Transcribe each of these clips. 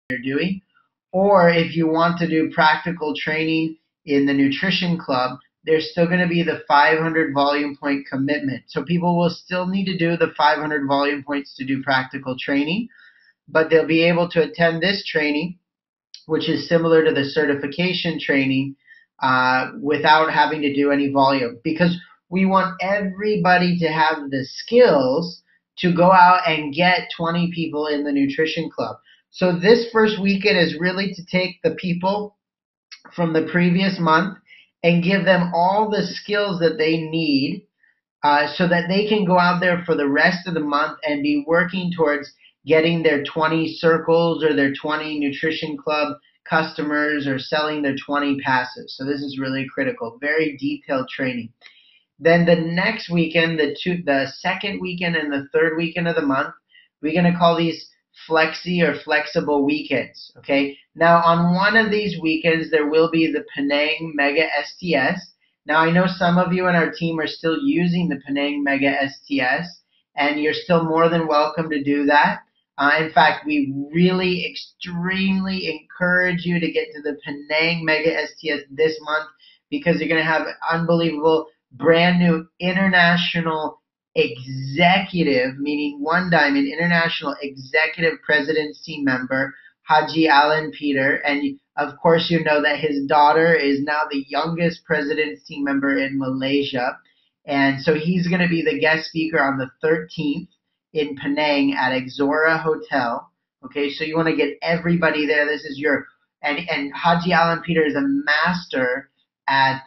you're doing. Or if you want to do practical training in the nutrition club, there's still going to be the 500 volume point commitment. So people will still need to do the 500 volume points to do practical training, but they'll be able to attend this training, which is similar to the certification training, without having to do any volume, because we want everybody to have the skills to go out and get 20 people in the nutrition club. So this first weekend is really to take the people from the previous month and give them all the skills that they need, so that they can go out there for the rest of the month and be working towards getting their 20 circles or their 20 nutrition club customers or selling their 20 passes. So this is really critical, very detailed training. Then the next weekend, the second weekend and the third weekend of the month, we're going to call these flexi or flexible weekends. Okay. Now on one of these weekends, there will be the Penang Mega STS. Now I know some of you on our team are still using the Penang Mega STS, and you're still more than welcome to do that. In fact, we really extremely encourage you to get to the Penang Mega STS this month, because you're going to have an unbelievable brand new international executive, meaning one diamond international executive presidency member, Haji Alan Peter. And of course, you know that his daughter is now the youngest presidency member in Malaysia. And so he's going to be the guest speaker on the 13th in Penang at Exora Hotel. Okay, so you want to get everybody there. This is your, and Haji Alan Peter is a master at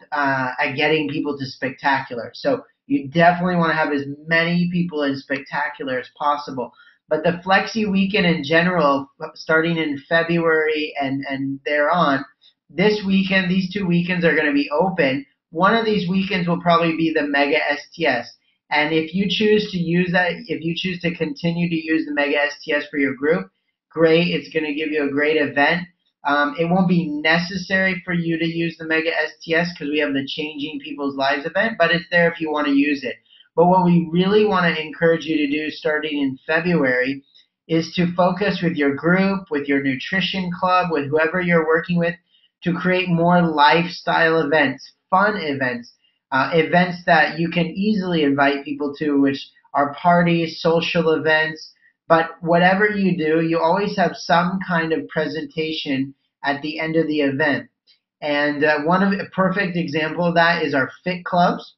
getting people to spectacular. So you definitely want to have as many people in spectacular as possible. But the Flexi weekend in general, starting in February and thereon, this weekend, these 2 weekends are going to be open. One of these weekends will probably be the Mega STS. And if you choose to use that, if you choose to continue to use the Mega STS for your group, great. It's going to give you a great event. It won't be necessary for you to use the Mega STS because we have the Changing People's Lives event, but it's there if you want to use it. But what we really want to encourage you to do starting in February is to focus with your group, with your nutrition club, with whoever you're working with, to create more lifestyle events, fun events, events that you can easily invite people to, which are parties, social events. But whatever you do, you always have some kind of presentation at the end of the event. And a perfect example of that is our fit clubs.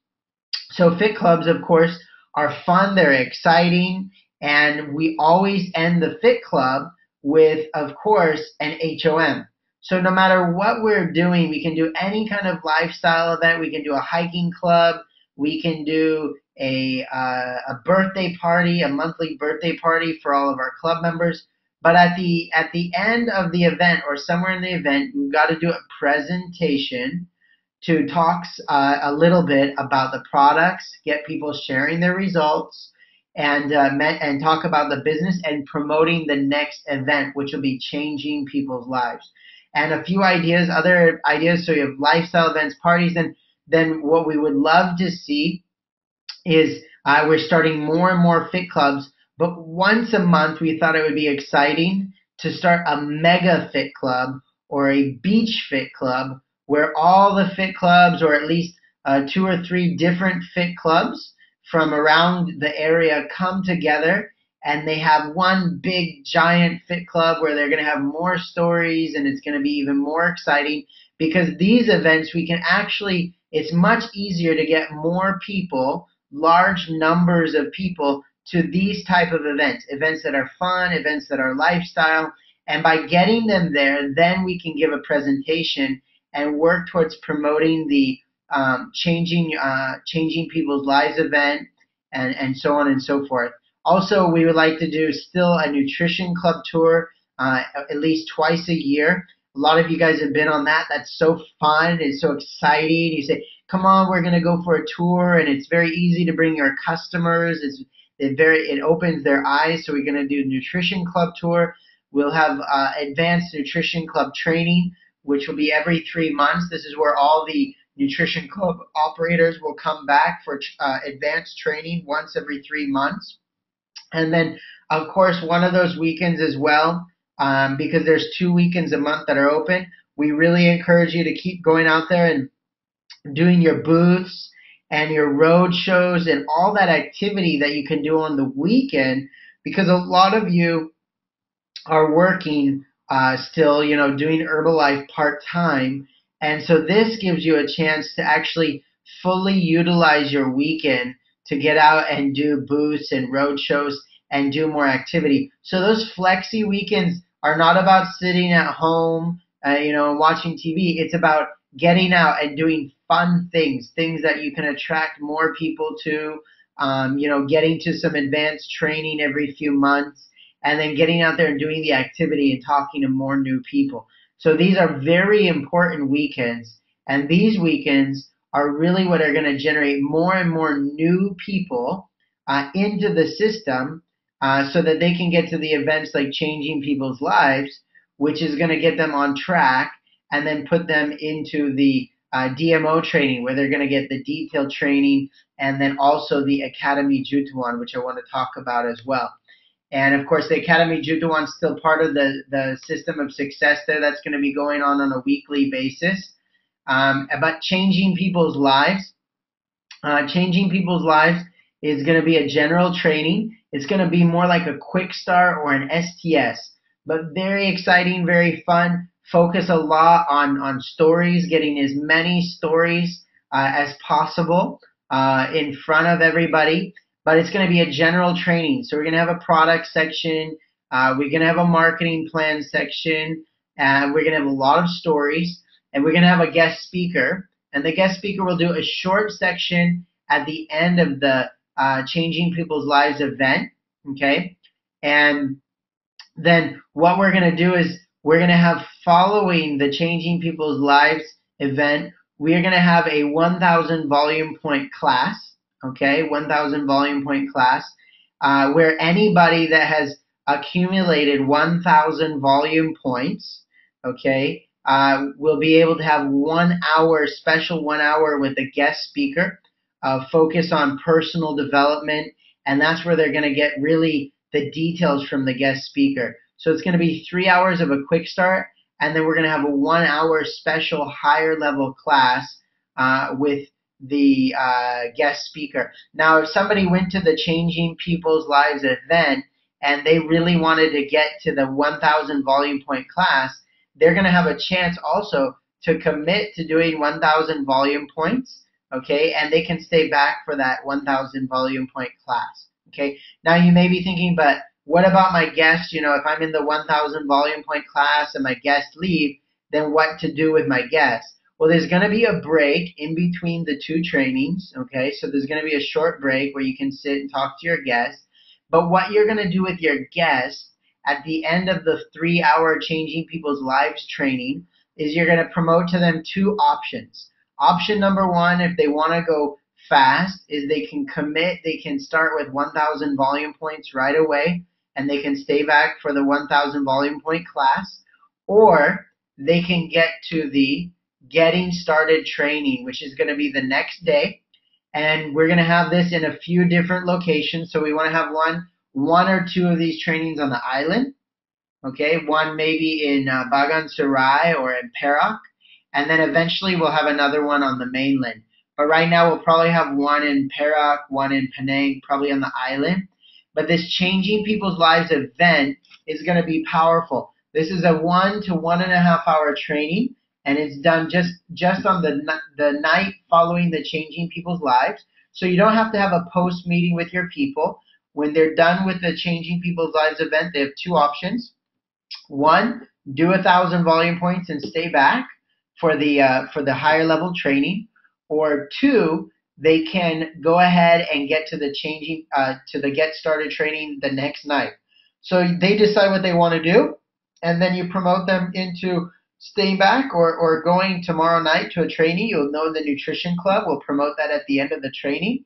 So fit clubs, of course, are fun, they're exciting, and we always end the fit club with, of course, an HOM. So no matter what we're doing, we can do any kind of lifestyle event. We can do a hiking club. We can do a birthday party, a monthly birthday party for all of our club members. But at the end of the event or somewhere in the event, we've got to do a presentation to talk a little bit about the products, get people sharing their results, and talk about the business and promoting the next event, which will be Changing People's Lives. And a few ideas, other ideas. So you have lifestyle events, parties, and then what we would love to see is we're starting more and more fit clubs, but once a month we thought it would be exciting to start a mega fit club or a beach fit club where all the fit clubs, or at least 2 or 3 different fit clubs from around the area, come together and they have one big giant fit club where they're going to have more stories, and it's going to be even more exciting, because these events we can actually, it's much easier to get more people, large numbers of people, to these type of events that are fun, events that are lifestyle. And by getting them there, then we can give a presentation and work towards promoting the Changing People's Lives event, and so on and so forth. Also, we would like to do still a nutrition club tour at least twice a year. A lot of you guys have been on that. That's so fun. It's so exciting. You say, come on, we're going to go for a tour, and it's very easy to bring your customers. It opens their eyes. So we're going to do a nutrition club tour. We'll have advanced nutrition club training, which will be every 3 months. This is where all the nutrition club operators will come back for advanced training once every 3 months. And then, of course, one of those weekends as well, because there's 2 weekends a month that are open. We really encourage you to keep going out there and doing your booths and your road shows and all that activity that you can do on the weekend, because a lot of you are working still, doing Herbalife part time. And so this gives you a chance to actually fully utilize your weekend to get out and do booths and road shows and do more activity. So those flexi weekends are not about sitting at home, watching TV. It's about getting out and doing fun things, things that you can attract more people to, getting to some advanced training every few months, and then getting out there and doing the activity and talking to more new people. So these are very important weekends, and these weekends are really what are going to generate more and more new people into the system, so that they can get to the events like Changing People's Lives, which is going to get them on track and then put them into the DMO training, where they're going to get the detailed training, and then also the Academy Jutawan, which I want to talk about as well. And of course, the Academy Jutawan is still part of the system of success there. That's going to be going on a weekly basis. But Changing People's Lives, Changing People's Lives is going to be a general training. It's going to be more like a quick start or an STS, but very exciting, very fun. Focus a lot on stories, getting as many stories as possible in front of everybody. But it's going to be a general training. So we're going to have a product section. We're going to have a marketing plan section. And we're going to have a lot of stories. And we're going to have a guest speaker. And the guest speaker will do a short section at the end of the Changing People's Lives event. Okay? And then what we're going to do is we're going to have, following the Changing People's Lives event, we are going to have a 1,000 volume point class. Okay, 1,000 volume point class, where anybody that has accumulated 1,000 volume points, okay, will be able to have 1 hour, special 1 hour with a guest speaker, focus on personal development, and that's where they're going to get really the details from the guest speaker. So it's going to be 3 hours of a quick start, and then we're going to have a 1 hour special higher level class with the guest speaker. Now, if somebody went to the Changing People's Lives event and they really wanted to get to the 1,000 volume point class, they're going to have a chance also to commit to doing 1,000 volume points, okay, and they can stay back for that 1,000 volume point class, okay. Now, you may be thinking, but what about my guests? If I'm in the 1,000 volume point class and my guests leave, then what to do with my guests? Well, there's going to be a break in between the two trainings, okay? So there's going to be a short break where you can sit and talk to your guests. But what you're going to do with your guests at the end of the 3 hour Changing People's Lives training is you're going to promote to them 2 options. Option number 1, if they want to go fast, is they can commit, they can start with 1,000 volume points right away, and they can stay back for the 1,000 volume point class, or they can get to the Getting Started training, which is going to be the next day, and we're going to have this in a few different locations. So we want to have one or two of these trainings on the island, okay, one maybe in Bagan Serai or in Perak, and then eventually we'll have another one on the mainland. But right now we'll probably have one in Perak, one in Penang, probably on the island. But this Changing People's Lives event is going to be powerful. This is a 1 to 1.5 hour training, and it's done just on the night following the Changing People's Lives. So you don't have to have a post meeting with your people. When they're done with the Changing People's Lives event, they have 2 options. 1, do 1,000 volume points and stay back for the higher level training. Or 2, they can go ahead and get to the Get Started training the next night. So they decide what they want to do, and then you promote them into staying back or going tomorrow night to a training. You'll know the Nutrition Club will promote that at the end of the training,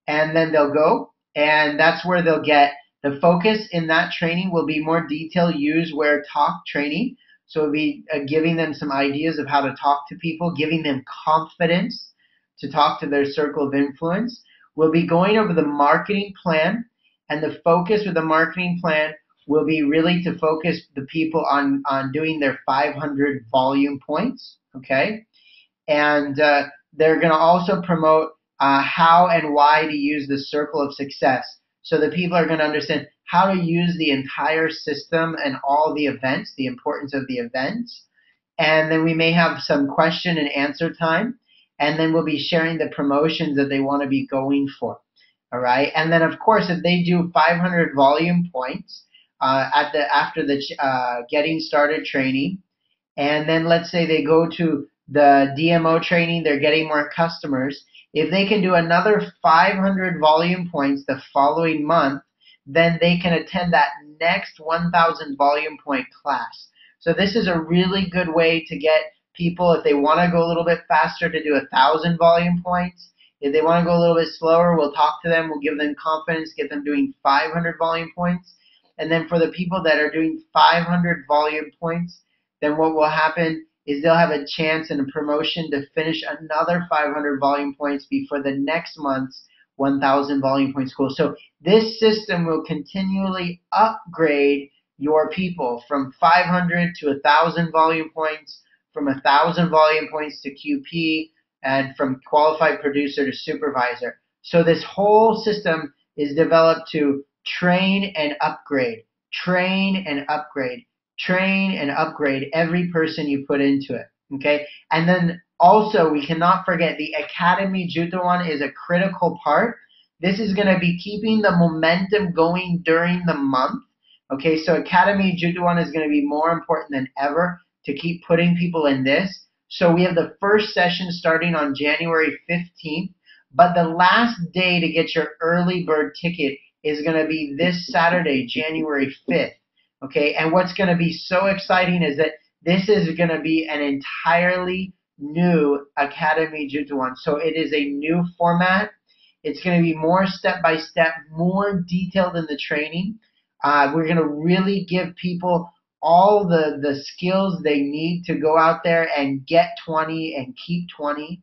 and then they'll go, and that's where they'll get the focus in that training will be more detail, use, where, talk training. So it'll be giving them some ideas of how to talk to people, giving them confidence to talk to their circle of influence. We'll be going over the marketing plan, and the focus with the marketing plan will be really to focus the people on doing their 500 volume points, okay? And they're going to also promote how and why to use the circle of success. So the people are going to understand how to use the entire system and all the events, the importance of the events. And then we may have some question and answer time. And then we'll be sharing the promotions that they want to be going for. All right. And then, of course, if they do 500 volume points after the getting started training, and then let's say they go to the DMO training, they're getting more customers. If they can do another 500 volume points the following month, then they can attend that next 1,000 volume point class. So this is a really good way to get people, if they want to go a little bit faster, to do 1,000 volume points. If they want to go a little bit slower, we'll talk to them, we'll give them confidence, get them doing 500 volume points. And then for the people that are doing 500 volume points, then what will happen is they'll have a chance and a promotion to finish another 500 volume points before the next month's 1,000 volume point school. So this system will continually upgrade your people from 500 to 1,000 volume points, from 1,000 volume points to QP, and from qualified producer to supervisor. So this whole system is developed to train and upgrade, train and upgrade, train and upgrade every person you put into it, okay? And then also, we cannot forget the Academy Jutawan is a critical part. This is going to be keeping the momentum going during the month, okay? So Academy Jutawan is going to be more important than ever to keep putting people in this. So we have the first session starting on January 15th, but the last day to get your early bird ticket is going to be this Saturday, January 5th. Okay, and what's going to be so exciting is that this is going to be an entirely new Academy Jutawan. So it is a new format. It's going to be more step-by-step, more detailed in the training. We're going to really give people all the skills they need to go out there and get 20 and keep 20.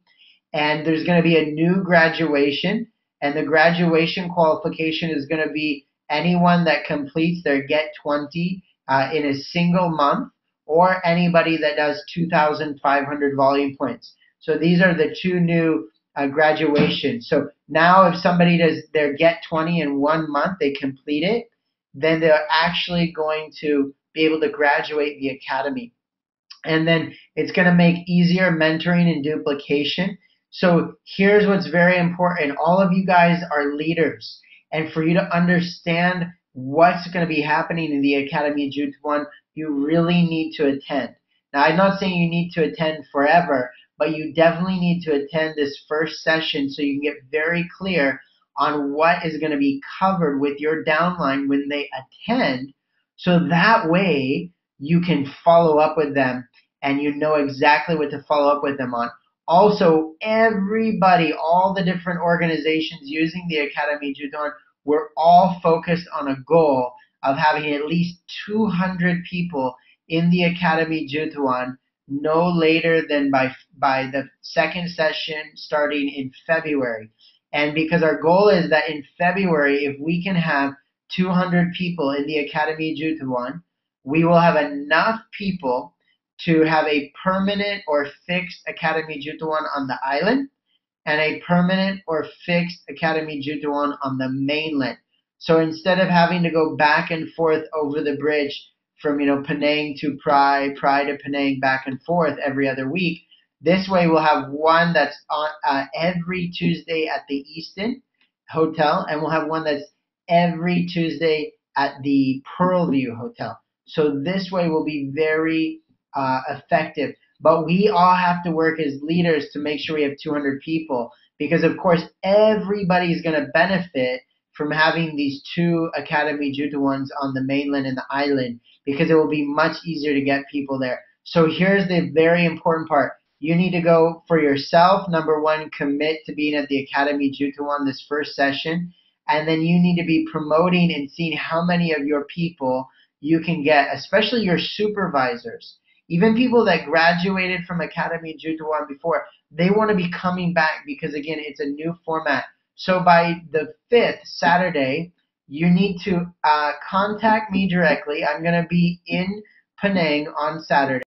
And there's going to be a new graduation, and the graduation qualification is going to be anyone that completes their Get 20 in a single month, or anybody that does 2,500 volume points. So these are the two new graduations. So now if somebody does their Get 20 in 1 month, they complete it, then they're actually going to be able to graduate the academy. And then it's going to make easier mentoring and duplication. So here's what's very important. All of you guys are leaders. And for you to understand what's going to be happening in the Academy Jutawan, you really need to attend. Now, I'm not saying you need to attend forever, but you definitely need to attend this first session so you can get very clear on what is going to be covered with your downline when they attend, so that way you can follow up with them and you know exactly what to follow up with them on. Also, everybody, all the different organizations using the Academy Jutawan, we're all focused on a goal of having at least 200 people in the Academy Jutawan no later than by the second session starting in February. And because our goal is that in February, if we can have 200 people in the Academy Jutawan, we will have enough people to have a permanent or fixed Academy Jutawan on the island and a permanent or fixed Academy Jutawan on the mainland. So instead of having to go back and forth over the bridge from Penang to Praia, Praia to Penang, back and forth every other week, this way we'll have one that's on every Tuesday at the Easton Hotel, and we'll have one that's every Tuesday at the Pearlview Hotel. So this way we'll be very effective. But we all have to work as leaders to make sure we have 200 people, because of course everybody's going to benefit from having these two Academy Jutawans on the mainland and the island, because it will be much easier to get people there. So here's the very important part. You need to go for yourself. Number one, commit to being at the Academy Jutawan this first session. And then you need to be promoting and seeing how many of your people you can get, especially your supervisors. Even people that graduated from Academy Jutawan before, they want to be coming back because, again, it's a new format. So by the 5th, Saturday, you need to contact me directly. I'm going to be in Penang on Saturday.